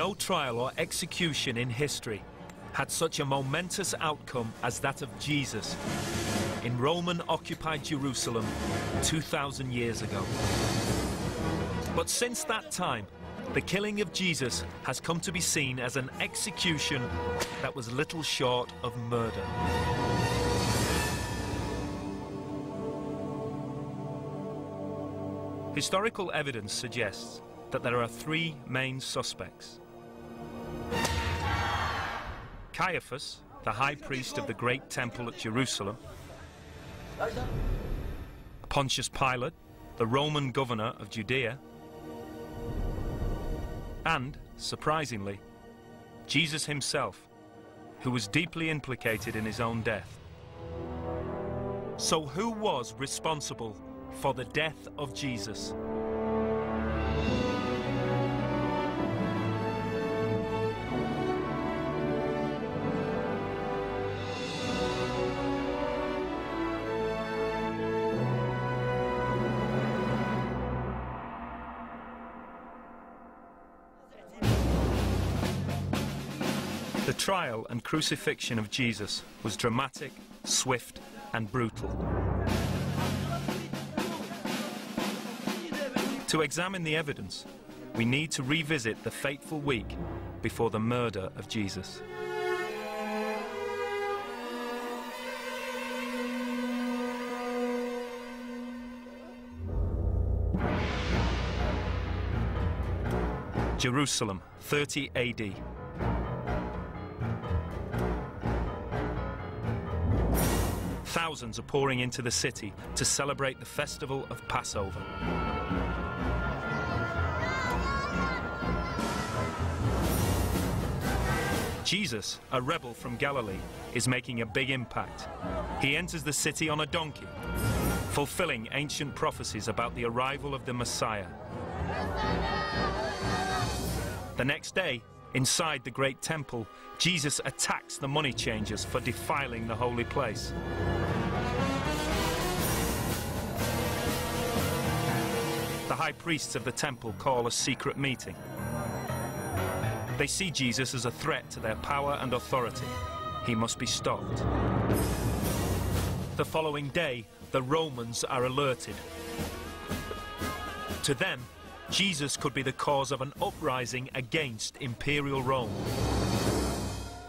No trial or execution in history had such a momentous outcome as that of Jesus in Roman-occupied Jerusalem 2,000 years ago. But since that time, the killing of Jesus has come to be seen as an execution that was little short of murder. Historical evidence suggests that there are three main suspects. Caiaphas, the high priest of the great temple at Jerusalem; Pontius Pilate, the Roman governor of Judea; and, surprisingly, Jesus himself, who was deeply implicated in his own death. So who was responsible for the death of Jesus? The trial and crucifixion of Jesus was dramatic, swift, and brutal. To examine the evidence, we need to revisit the fateful week before the murder of Jesus. Jerusalem, 30 AD. Thousands are pouring into the city to celebrate the festival of Passover. Jesus, a rebel from Galilee, is making a big impact. He enters the city on a donkey, fulfilling ancient prophecies about the arrival of the Messiah. The next day, inside the great temple, Jesus attacks the money changers for defiling the holy place. The high priests of the temple call a secret meeting. They see Jesus as a threat to their power and authority. He must be stopped. The following day, the Romans are alerted. To them, Jesus could be the cause of an uprising against imperial Rome.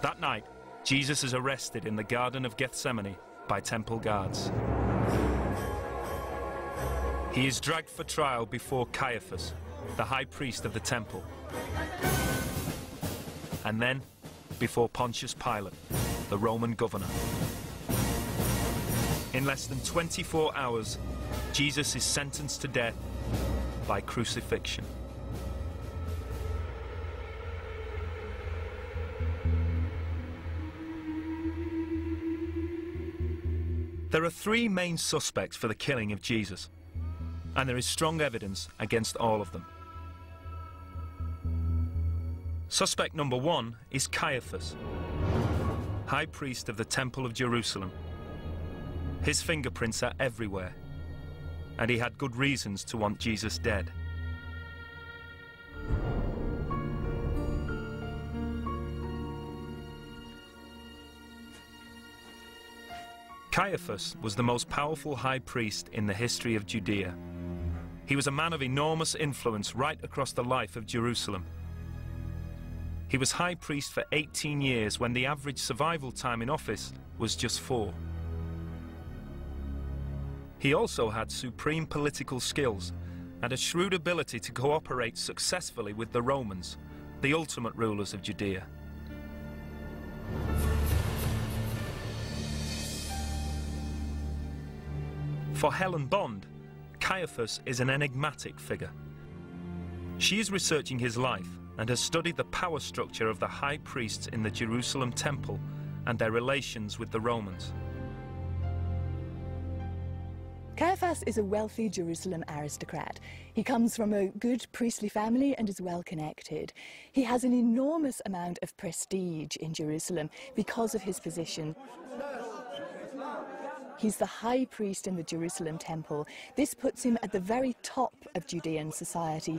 That night, Jesus is arrested in the Garden of Gethsemane by temple guards. He is dragged for trial before Caiaphas, the high priest of the temple, and then before Pontius Pilate, the Roman governor. In less than 24 hours, Jesus is sentenced to death by crucifixion. There are three main suspects for the killing of Jesus, and there is strong evidence against all of them. Suspect number one is Caiaphas, high priest of the Temple of Jerusalem. His fingerprints are everywhere, and he had good reasons to want Jesus dead. Caiaphas was the most powerful high priest in the history of Judea. He was a man of enormous influence right across the life of Jerusalem. He was high priest for 18 years when the average survival time in office was just 4. He also had supreme political skills and a shrewd ability to cooperate successfully with the Romans, the ultimate rulers of Judea. For Helen Bond, Caiaphas is an enigmatic figure. She is researching his life and has studied the power structure of the high priests in the Jerusalem temple and their relations with the Romans. Caiaphas is a wealthy Jerusalem aristocrat. He comes from a good priestly family and is well connected. He has an enormous amount of prestige in Jerusalem because of his position. He's the high priest in the Jerusalem temple. This puts him at the very top of Judean society.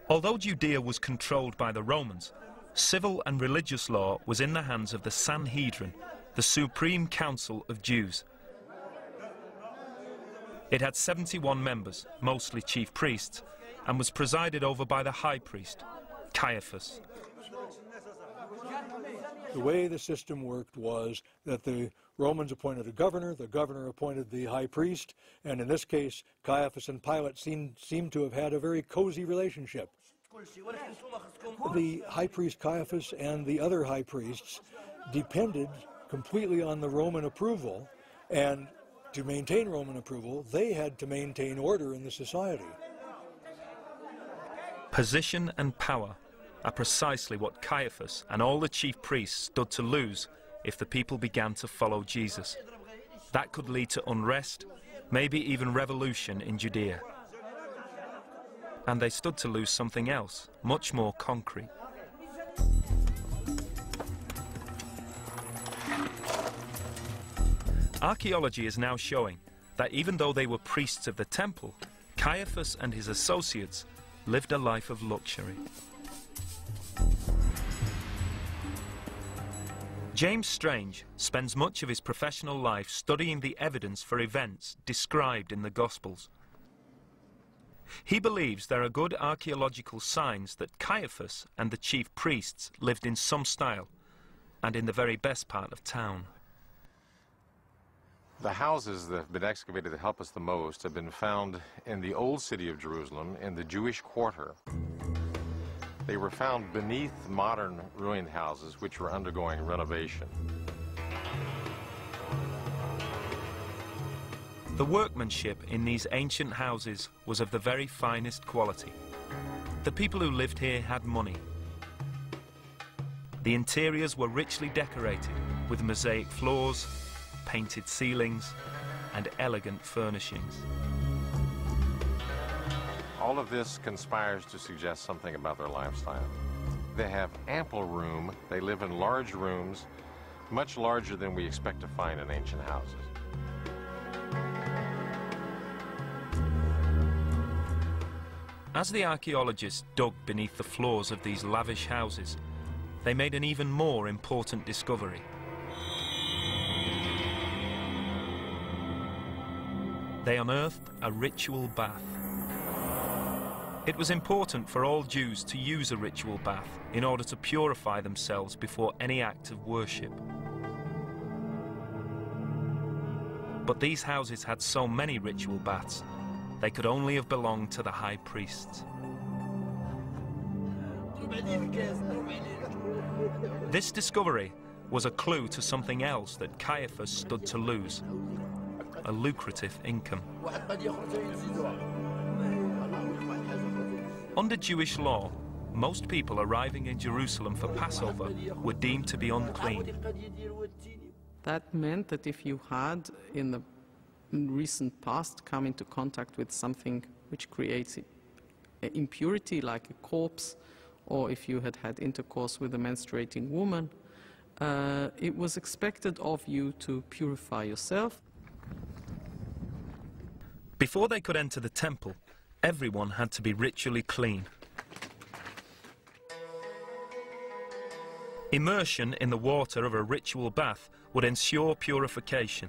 Although Judea was controlled by the Romans, civil and religious law was in the hands of the Sanhedrin, the supreme council of Jews. It had 71 members, mostly chief priests, and was presided over by the high priest, Caiaphas. The way the system worked was that the Romans appointed a governor, the governor appointed the high priest, and in this case, Caiaphas and Pilate seemed to have had a very cozy relationship. The high priest Caiaphas and the other high priests depended completely on the Roman approval, and to maintain Roman approval, they had to maintain order in the society. Position and power are precisely what Caiaphas and all the chief priests stood to lose if the people began to follow Jesus. That could lead to unrest, maybe even revolution in Judea. And they stood to lose something else, much more concrete. Archaeology is now showing that even though they were priests of the temple, Caiaphas and his associates lived a life of luxury. James Strange spends much of his professional life studying the evidence for events described in the Gospels. He believes there are good archaeological signs that Caiaphas and the chief priests lived in some style and in the very best part of town. The houses that have been excavated that help us the most have been found in the old city of Jerusalem, in the Jewish quarter. They were found beneath modern ruined houses which were undergoing renovation. The workmanship in these ancient houses was of the very finest quality. The people who lived here had money. The interiors were richly decorated with mosaic floors, painted ceilings, and elegant furnishings. All of this conspires to suggest something about their lifestyle. They have ample room. They live in large rooms, much larger than we expect to find in ancient houses. As the archaeologists dug beneath the floors of these lavish houses, they made an even more important discovery. They unearthed a ritual bath. It was important for all Jews to use a ritual bath in order to purify themselves before any act of worship. But these houses had so many ritual baths, they could only have belonged to the high priests. This discovery was a clue to something else that Caiaphas stood to lose: a lucrative income. Under Jewish law, most people arriving in Jerusalem for Passover were deemed to be unclean. That meant that if you had in the recent past come into contact with something which creates impurity, like a corpse, or if you had had intercourse with a menstruating woman, it was expected of you to purify yourself. Before they could enter the temple, everyone had to be ritually clean. Immersion in the water of a ritual bath would ensure purification.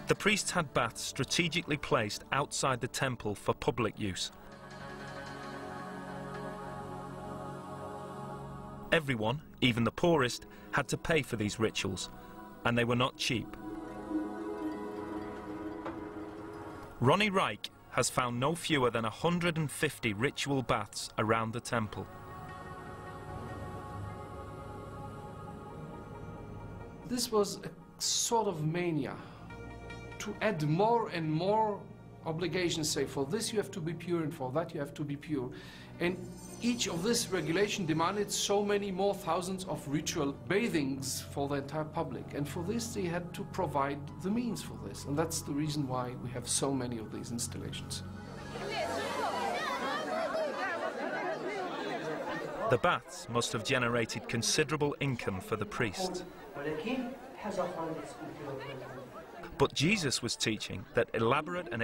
The priests had baths strategically placed outside the temple for public use. Everyone, even the poorest, had to pay for these rituals, and they were not cheap. Ronnie Reich has found no fewer than 150 ritual baths around the temple. This was a sort of mania to add more and more obligations, say for this you have to be pure and for that you have to be pure. And each of this regulation demanded so many more thousands of ritual bathings for the entire public. And for this they had to provide the means for this. And that's the reason why we have so many of these installations. The baths must have generated considerable income for the priests. But Jesus was teaching that elaborate and